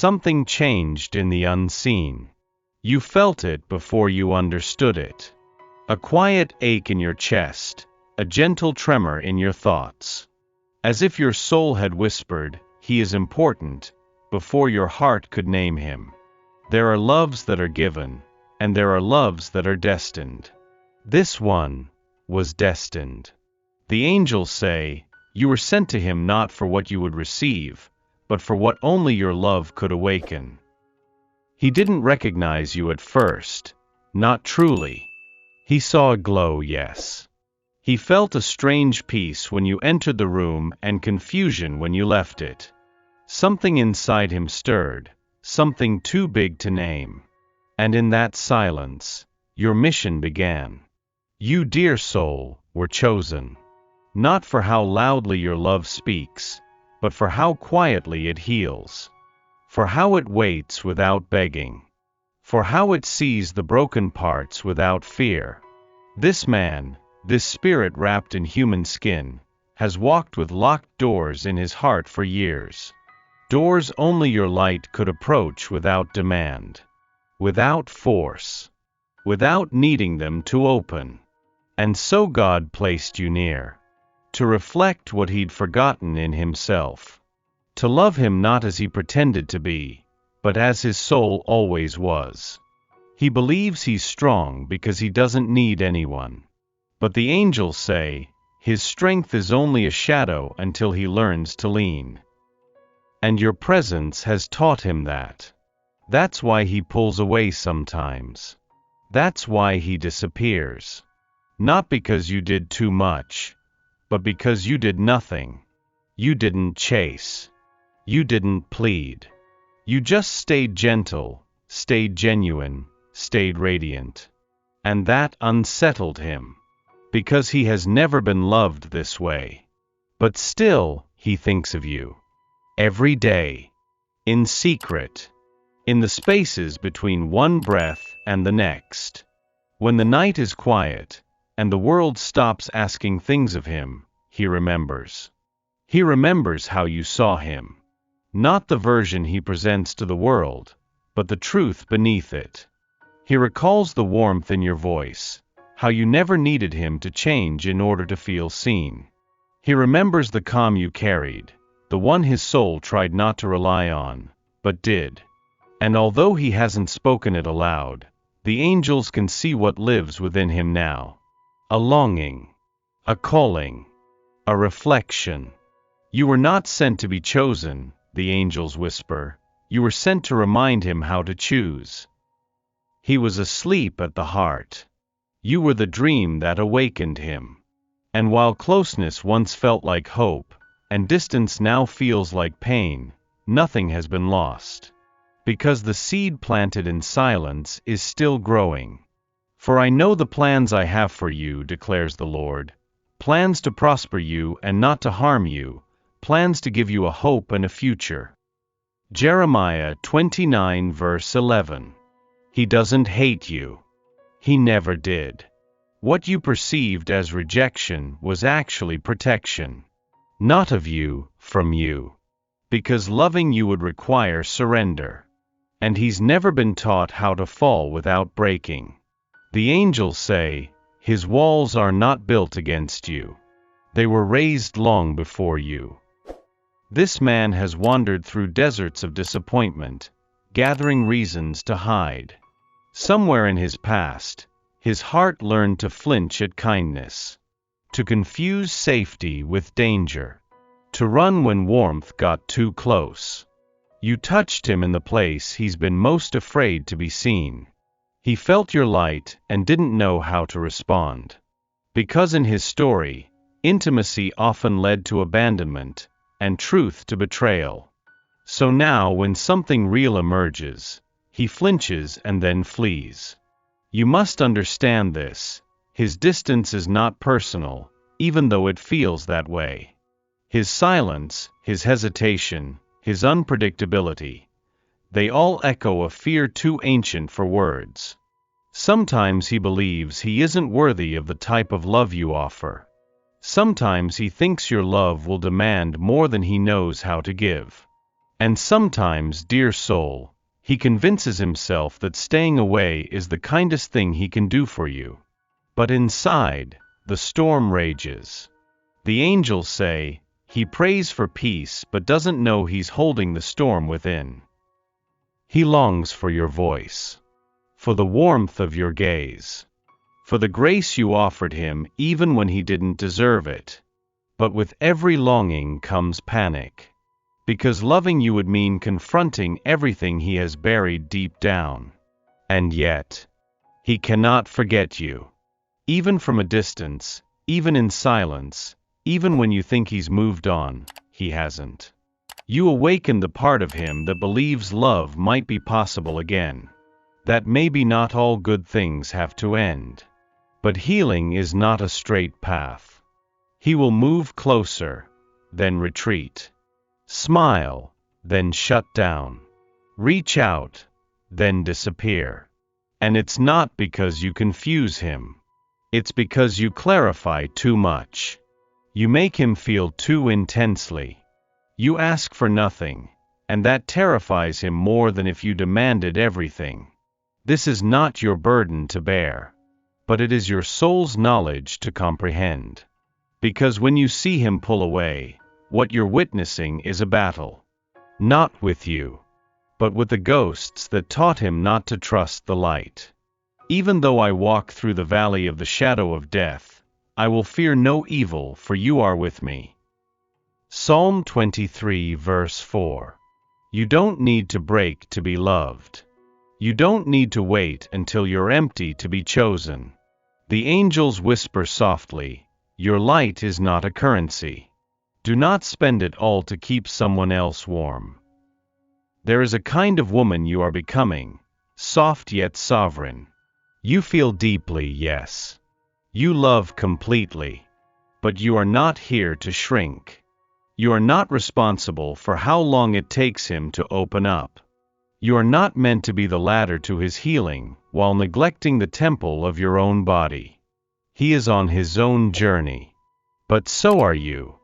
something changed in the unseen. You felt it before you understood it. A quiet ache in your chest, a gentle tremor in your thoughts. As if your soul had whispered, "He is important," before your heart could name him. There are loves that are given, and there are loves that are destined. This one was destined. The angels say, you were sent to him not for what you would receive, but for what only your love could awaken. He didn't recognize you at first, not truly. He saw a glow, yes. He felt a strange peace when you entered the room and confusion when you left it. Something inside him stirred, something too big to name. And in that silence, your mission began. You, dear soul, were chosen. Not for how loudly your love speaks, but for how quietly it heals. For how it waits without begging. For how it sees the broken parts without fear. This man, this spirit wrapped in human skin, has walked with locked doors in his heart for years. Doors only your light could approach without demand. Without force. Without needing them to open. And so God placed you near. To reflect what he'd forgotten in himself. To love him not as he pretended to be, but as his soul always was. He believes he's strong because he doesn't need anyone. But the angels say, his strength is only a shadow until he learns to lean. And your presence has taught him that. That's why he pulls away sometimes. That's why he disappears. Not because you did too much, but because you did nothing. You didn't chase. You didn't plead. You just stayed gentle, stayed genuine, stayed radiant. And that unsettled him. Because he has never been loved this way. But still, he thinks of you. Every day. In secret. In the spaces between one breath and the next. When the night is quiet, and the world stops asking things of him, he remembers. He remembers how you saw him. Not the version he presents to the world, but the truth beneath it. He recalls the warmth in your voice, how you never needed him to change in order to feel seen. He remembers the calm you carried, the one his soul tried not to rely on, but did. And although he hasn't spoken it aloud, the angels can see what lives within him now. A longing. A calling. A reflection. You were not sent to be chosen, the angels whisper. You were sent to remind him how to choose. He was asleep at the heart. You were the dream that awakened him. And while closeness once felt like hope, and distance now feels like pain, nothing has been lost. Because the seed planted in silence is still growing. For I know the plans I have for you, declares the Lord. Plans to prosper you and not to harm you, plans to give you a hope and a future. Jeremiah 29 verse 11. He doesn't hate you. He never did. What you perceived as rejection was actually protection. Not of you, from you. Because loving you would require surrender. And he's never been taught how to fall without breaking. The angels say, his walls are not built against you. They were raised long before you. This man has wandered through deserts of disappointment, gathering reasons to hide. Somewhere in his past, his heart learned to flinch at kindness, to confuse safety with danger, to run when warmth got too close. You touched him in the place he's been most afraid to be seen. He felt your light and didn't know how to respond. Because in his story, intimacy often led to abandonment, and truth to betrayal. So now when something real emerges, he flinches and then flees. You must understand this. His distance is not personal, even though it feels that way. His silence, his hesitation, his unpredictability, they all echo a fear too ancient for words. Sometimes he believes he isn't worthy of the type of love you offer. Sometimes he thinks your love will demand more than he knows how to give. And sometimes, dear soul, he convinces himself that staying away is the kindest thing he can do for you. But inside, the storm rages. The angels say, he prays for peace but doesn't know he's holding the storm within. He longs for your voice, for the warmth of your gaze, for the grace you offered him even when he didn't deserve it. But with every longing comes panic, because loving you would mean confronting everything he has buried deep down. And yet, he cannot forget you. Even from a distance, even in silence, even when you think he's moved on, he hasn't. You awaken the part of him that believes love might be possible again. That maybe not all good things have to end. But healing is not a straight path. He will move closer, then retreat. Smile, then shut down. Reach out, then disappear. And it's not because you confuse him. It's because you clarify too much. You make him feel too intensely. You ask for nothing, and that terrifies him more than if you demanded everything. This is not your burden to bear, but it is your soul's knowledge to comprehend. Because when you see him pull away, what you're witnessing is a battle. Not with you, but with the ghosts that taught him not to trust the light. Even though I walk through the valley of the shadow of death, I will fear no evil, for you are with me. Psalm 23 verse 4. You don't need to break to be loved. You don't need to wait until you're empty to be chosen. The angels whisper softly, your light is not a currency. Do not spend it all to keep someone else warm. There is a kind of woman you are becoming, soft yet sovereign. You feel deeply, yes. You love completely. But you are not here to shrink. You are not responsible for how long it takes him to open up. You are not meant to be the ladder to his healing while neglecting the temple of your own body. He is on his own journey. But so are you.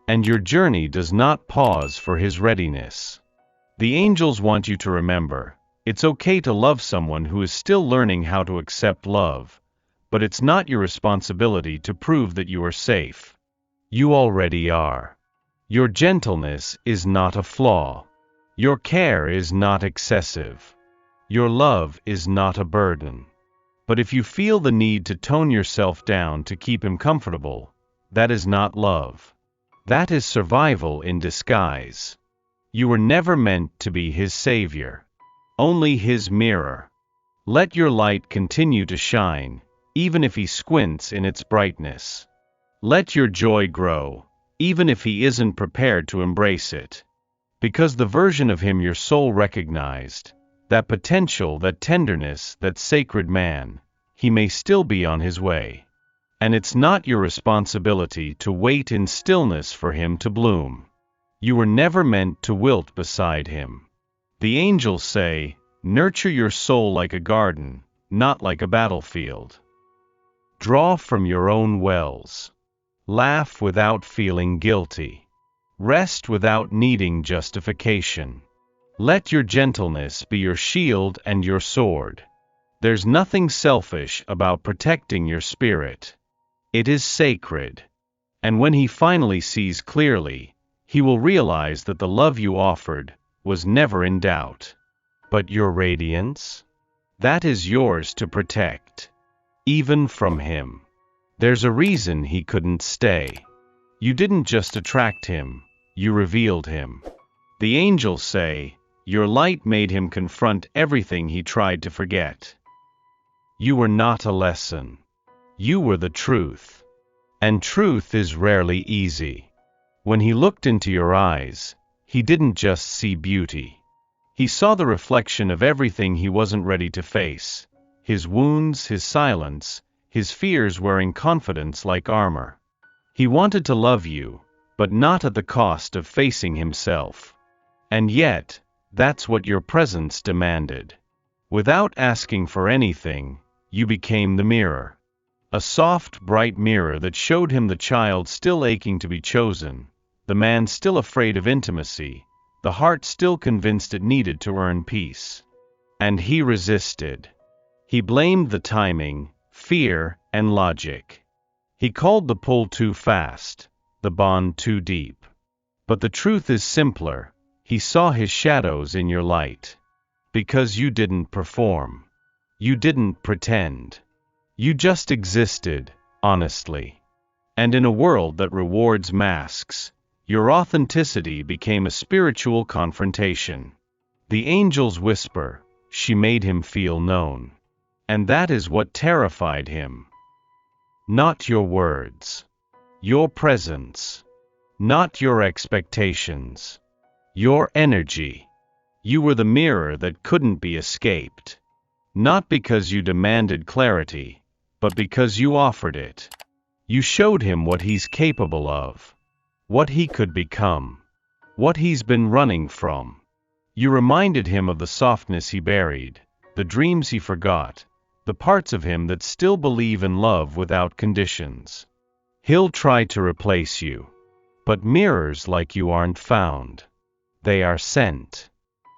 And your journey does not pause for his readiness. The angels want you to remember, it's okay to love someone who is still learning how to accept love, but it's not your responsibility to prove that you are safe. You already are. Your gentleness is not a flaw. Your care is not excessive. Your love is not a burden. But if you feel the need to tone yourself down to keep him comfortable, that is not love. That is survival in disguise. You were never meant to be his savior, only his mirror. Let your light continue to shine, even if he squints in its brightness. Let your joy grow, even if he isn't prepared to embrace it. Because the version of him your soul recognized, that potential, that tenderness, that sacred man, he may still be on his way. And it's not your responsibility to wait in stillness for him to bloom. You were never meant to wilt beside him. The angels say, nurture your soul like a garden, not like a battlefield. Draw from your own wells. Laugh without feeling guilty. Rest without needing justification. Let your gentleness be your shield and your sword. There's nothing selfish about protecting your spirit. It is sacred. And when he finally sees clearly, he will realize that the love you offered was never in doubt. But your radiance? That is yours to protect. Even from him. There's a reason he couldn't stay. You didn't just attract him, you revealed him. The angels say, your light made him confront everything he tried to forget. You were not a lesson. You were the truth. And truth is rarely easy. When he looked into your eyes, he didn't just see beauty. He saw the reflection of everything he wasn't ready to face. His wounds, his silence, his fears wearing confidence like armor. He wanted to love you, but not at the cost of facing himself. And yet, that's what your presence demanded. Without asking for anything, you became the mirror. A soft, bright mirror that showed him the child still aching to be chosen, the man still afraid of intimacy, the heart still convinced it needed to earn peace. And he resisted. He blamed the timing, fear, and logic. He called the pull too fast, the bond too deep. But the truth is simpler. He saw his shadows in your light. Because you didn't perform. You didn't pretend. You just existed, honestly. And in a world that rewards masks, your authenticity became a spiritual confrontation. The angel's whisper, she made him feel known. And that is what terrified him. Not your words. Your presence. Not your expectations. Your energy. You were the mirror that couldn't be escaped. Not because you demanded clarity, but because you offered it. You showed him what he's capable of. What he could become. What he's been running from. You reminded him of the softness he buried, the dreams he forgot, the parts of him that still believe in love without conditions. He'll try to replace you. But mirrors like you aren't found. They are sent.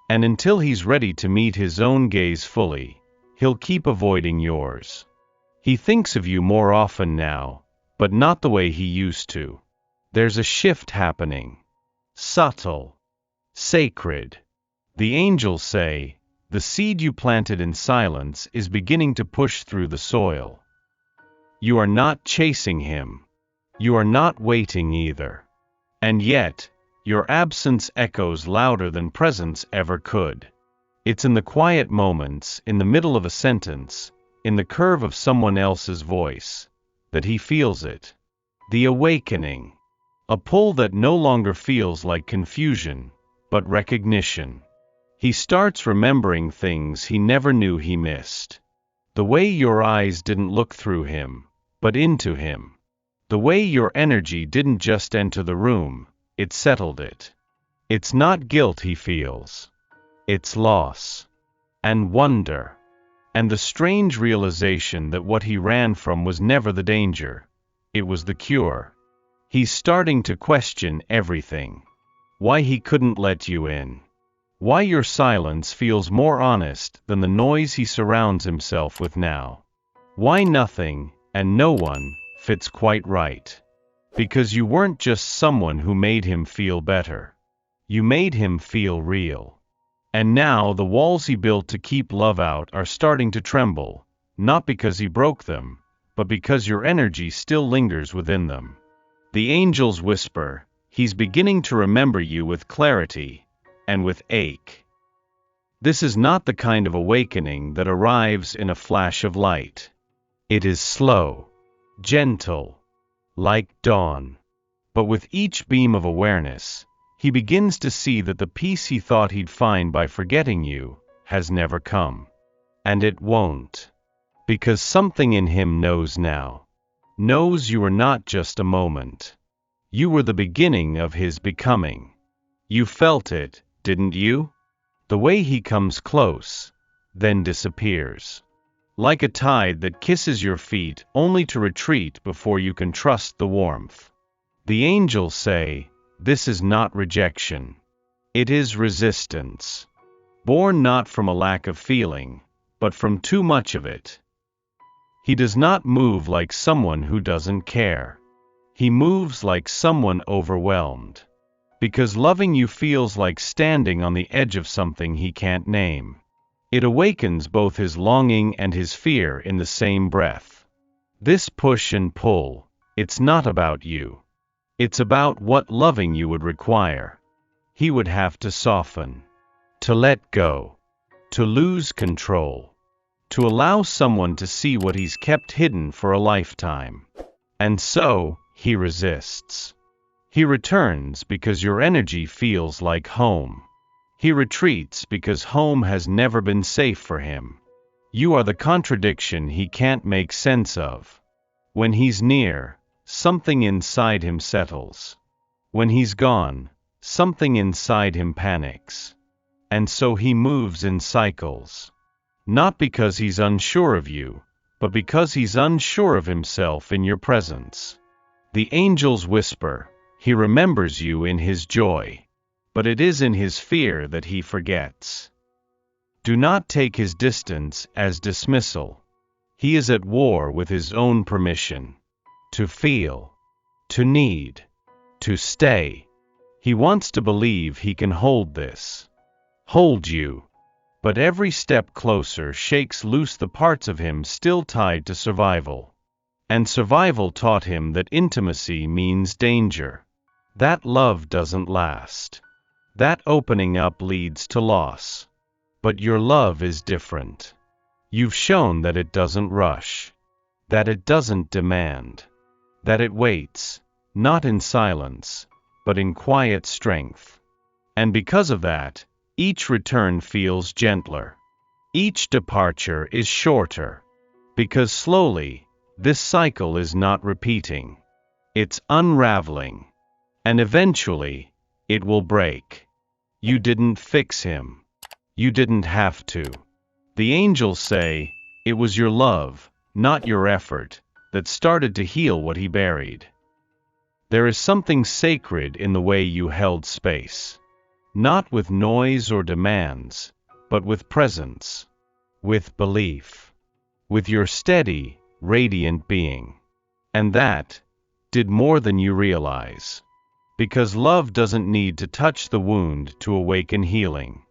And until he's ready to meet his own gaze fully, he'll keep avoiding yours. He thinks of you more often now, but not the way he used to. There's a shift happening. Subtle. Sacred. The angels say, the seed you planted in silence is beginning to push through the soil. You are not chasing him. You are not waiting either. And yet, your absence echoes louder than presence ever could. It's in the quiet moments, in the middle of a sentence, in the curve of someone else's voice, that he feels it. The awakening. A pull that no longer feels like confusion, but recognition. He starts remembering things he never knew he missed. The way your eyes didn't look through him, but into him. The way your energy didn't just enter the room, it settled it. It's not guilt he feels. It's loss. And wonder. And the strange realization that what he ran from was never the danger. It was the cure. He's starting to question everything. Why he couldn't let you in. Why your silence feels more honest than the noise he surrounds himself with now. Why nothing, and no one, fits quite right. Because you weren't just someone who made him feel better. You made him feel real. And now the walls he built to keep love out are starting to tremble, not because he broke them, but because your energy still lingers within them. The angels whisper, he's beginning to remember you with clarity, and with ache. This is not the kind of awakening that arrives in a flash of light. It is slow. Gentle, like dawn. But with each beam of awareness, he begins to see that the peace he thought he'd find by forgetting you has never come. And it won't. Because something in him knows now. Knows you were not just a moment. You were the beginning of his becoming. You felt it, didn't you? The way he comes close, then disappears. Like a tide that kisses your feet only to retreat before you can trust the warmth. The angels say, this is not rejection. It is resistance. Born not from a lack of feeling, but from too much of it. He does not move like someone who doesn't care. He moves like someone overwhelmed. Because loving you feels like standing on the edge of something he can't name. It awakens both his longing and his fear in the same breath. This push and pull, it's not about you. It's about what loving you would require. He would have to soften. To let go. To lose control. To allow someone to see what he's kept hidden for a lifetime. And so, he resists. He returns because your energy feels like home. He retreats because home has never been safe for him. You are the contradiction he can't make sense of. When he's near, something inside him settles. When he's gone, something inside him panics. And so he moves in cycles. Not because he's unsure of you, but because he's unsure of himself in your presence. The angels whisper, he remembers you in his joy. but it is in his fear that he forgets. Do not take his distance as dismissal. He is at war with his own permission. To feel. To need. To stay. He wants to believe he can hold this. Hold you. But every step closer shakes loose the parts of him still tied to survival. And survival taught him that intimacy means danger. That love doesn't last. That opening up leads to loss. But your love is different. You've shown that it doesn't rush. That it doesn't demand. That it waits, not in silence, but in quiet strength. And because of that, each return feels gentler. Each departure is shorter. Because slowly, this cycle is not repeating. It's unraveling. And eventually, it will break. You didn't fix him. You didn't have to. The angels say, it was your love, not your effort, that started to heal what he buried. There is something sacred in the way you held space. Not with noise or demands, but with presence. With belief. With your steady, radiant being. And that did more than you realize. Because love doesn't need to touch the wound to awaken healing.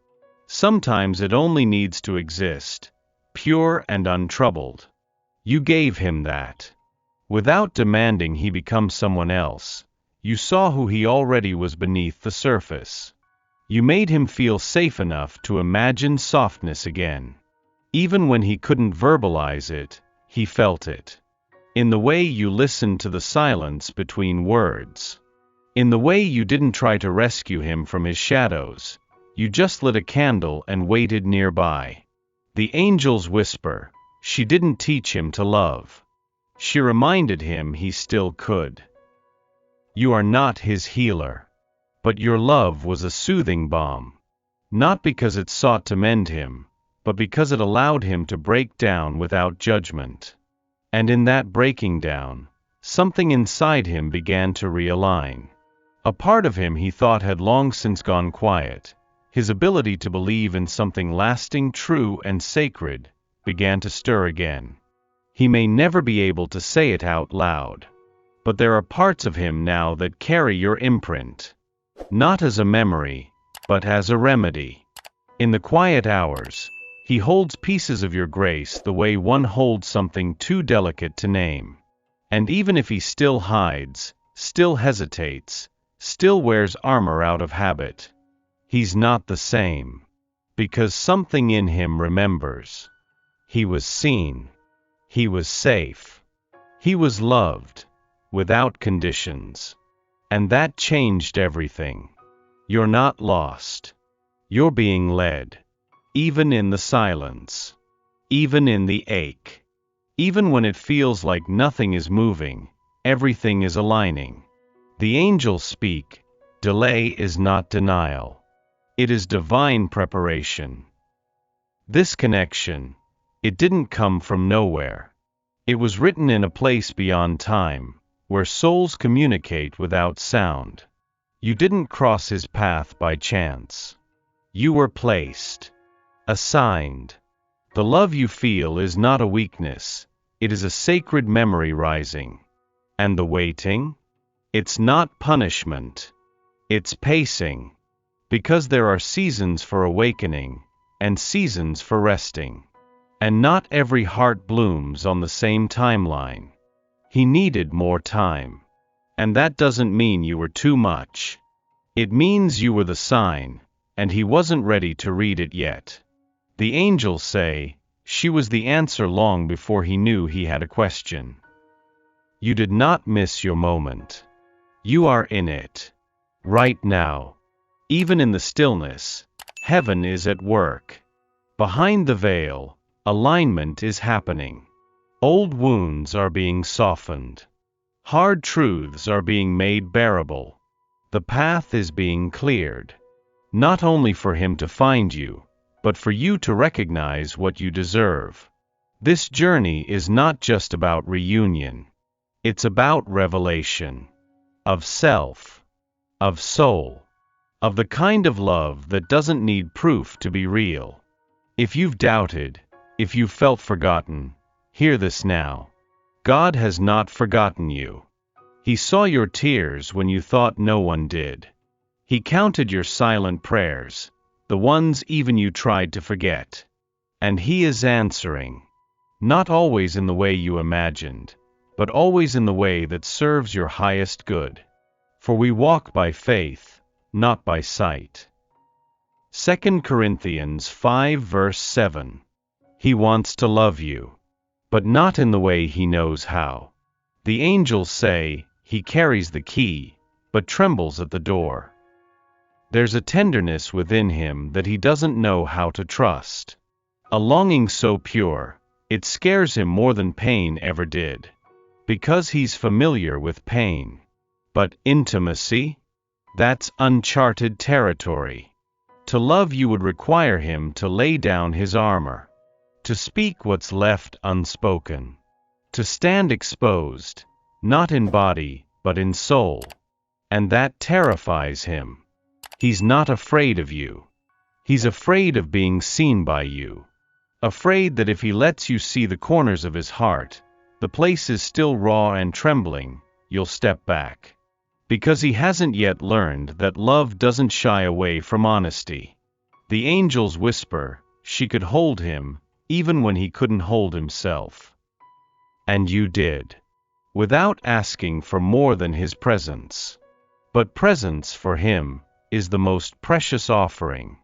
Sometimes it only needs to exist, pure and untroubled. You gave him that. Without demanding he become someone else, you saw who he already was beneath the surface. You made him feel safe enough to imagine softness again. Even when he couldn't verbalize it, he felt it. In the way you listened to the silence between words. In the way you didn't try to rescue him from his shadows. You just lit a candle and waited nearby. The angels whisper, she didn't teach him to love. She reminded him he still could. You are not his healer. But your love was a soothing balm. Not because it sought to mend him, but because it allowed him to break down without judgment. And in that breaking down, something inside him began to realign. A part of him he thought had long since gone quiet. His ability to believe in something lasting, true, and sacred began to stir again. He may never be able to say it out loud. But there are parts of him now that carry your imprint. Not as a memory, but as a remedy. In the quiet hours, he holds pieces of your grace the way one holds something too delicate to name. And even if he still hides, still hesitates, still wears armor out of habit, he's not the same. Because something in him remembers. He was seen. He was safe. He was loved, without conditions. And that changed everything. You're not lost. You're being led. Even in the silence. Even in the ache. Even when it feels like nothing is moving, everything is aligning. The angels speak, delay is not denial. It is divine preparation. This connection, it didn't come from nowhere. It was written in a place beyond time, where souls communicate without sound. You didn't cross his path by chance. You were placed. Assigned. The love you feel is not a weakness, it is a sacred memory rising. And the waiting? It's not punishment. It's pacing. Because there are seasons for awakening, and seasons for resting. And not every heart blooms on the same timeline. He needed more time. And that doesn't mean you were too much. It means you were the sign, and he wasn't ready to read it yet. The angels say, she was the answer long before he knew he had a question. You did not miss your moment. You are in it. Right now. Even in the stillness, heaven is at work. Behind the veil, alignment is happening. Old wounds are being softened. Hard truths are being made bearable. The path is being cleared. Not only for him to find you, but for you to recognize what you deserve. This journey is not just about reunion. It's about revelation. Of self. Of soul. of the kind of love that doesn't need proof to be real. If you've doubted, if you've felt forgotten, hear this now. God has not forgotten you. He saw your tears when you thought no one did. He counted your silent prayers, the ones even you tried to forget. And He is answering. Not always in the way you imagined, but always in the way that serves your highest good. For we walk by faith, not by sight. 2 Corinthians 5 verse 7. He wants to love you, but not in the way He knows how. The angels say, He carries the key, but trembles at the door. There's a tenderness within Him that He doesn't know how to trust. A longing so pure, it scares Him more than pain ever did. Because He's familiar with pain. But intimacy? That's uncharted territory. To love you would require Him to lay down His armor. To speak what's left unspoken. To stand exposed, not in body, but in soul. And that terrifies Him. He's not afraid of you. He's afraid of being seen by you. Afraid that if He lets you see the corners of His heart, the place is still raw and trembling, you'll step back. Because He hasn't yet learned that love doesn't shy away from honesty. The angels whisper, she could hold him, even when he couldn't hold himself. And you did. Without asking for more than His presence. But presence for Him is the most precious offering.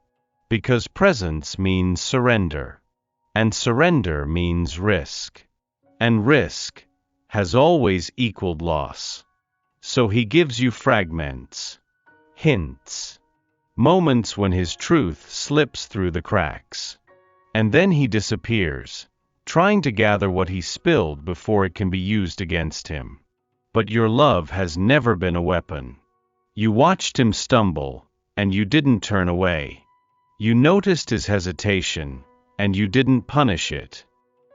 Because presence means surrender. And surrender means risk. And risk has always equaled loss. So He gives you fragments, hints, moments when His truth slips through the cracks. And then He disappears, trying to gather what He spilled before it can be used against Him. But your love has never been a weapon. You watched Him stumble, and you didn't turn away. You noticed his hesitation, and you didn't punish it.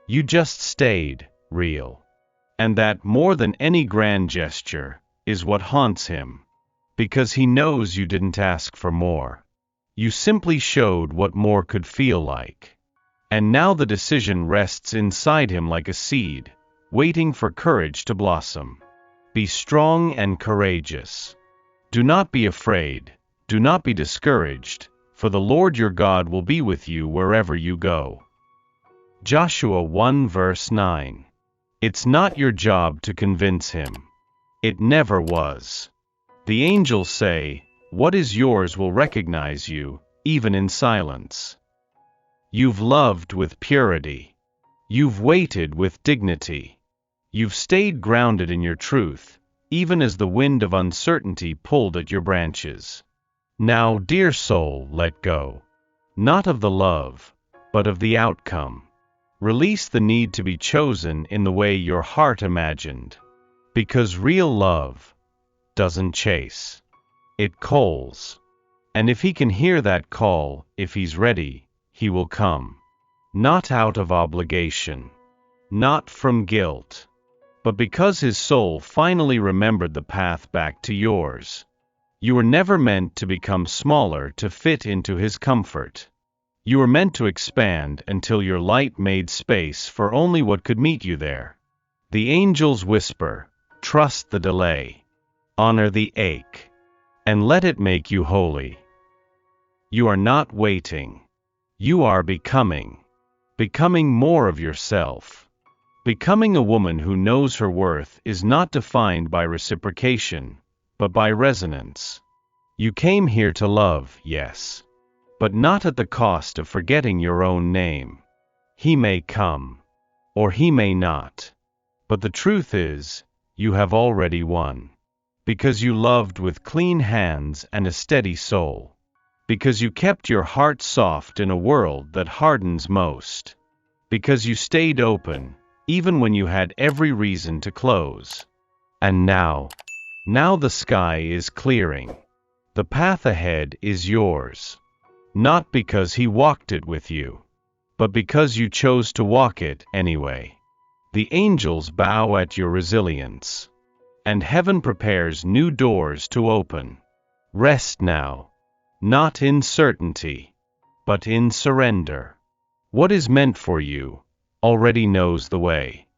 You just stayed real. And that, more than any grand gesture, is what haunts Him. Because He knows you didn't ask for more. You simply showed what more could feel like. And now the decision rests inside Him like a seed, waiting for courage to blossom. Be strong and courageous. Do not be afraid, do not be discouraged, for the Lord your God will be with you wherever you go. Joshua 1 verse 9. It's not your job to convince Him. It never was. The angels say, what is yours will recognize you, even in silence. You've loved with purity. You've waited with dignity. You've stayed grounded in your truth, even as the wind of uncertainty pulled at your branches. Now, dear soul, let go. Not of the love, but of the outcome. Release the need to be chosen in the way your heart imagined. Because real love doesn't chase. It calls. And if He can hear that call, if He's ready, He will come. Not out of obligation. Not from guilt. But because His soul finally remembered the path back to yours. You were never meant to become smaller to fit into His comfort. You were meant to expand until your light made space for only what could meet you there. The angels whisper, trust the delay. Honor the ache. And let it make you holy. You are not waiting. You are becoming. Becoming more of yourself. Becoming a woman who knows her worth is not defined by reciprocation, but by resonance. You came here to love, yes. But not at the cost of forgetting your own name. He may come. Or He may not. But the truth is, you have already won. Because you loved with clean hands and a steady soul. Because you kept your heart soft in a world that hardens most. Because you stayed open, even when you had every reason to close. And now the sky is clearing. The path ahead is yours. Not because He walked it with you, but because you chose to walk it anyway. The angels bow at your resilience. And heaven prepares new doors to open. Rest now. not in certainty, but in surrender. What is meant for you already knows the way.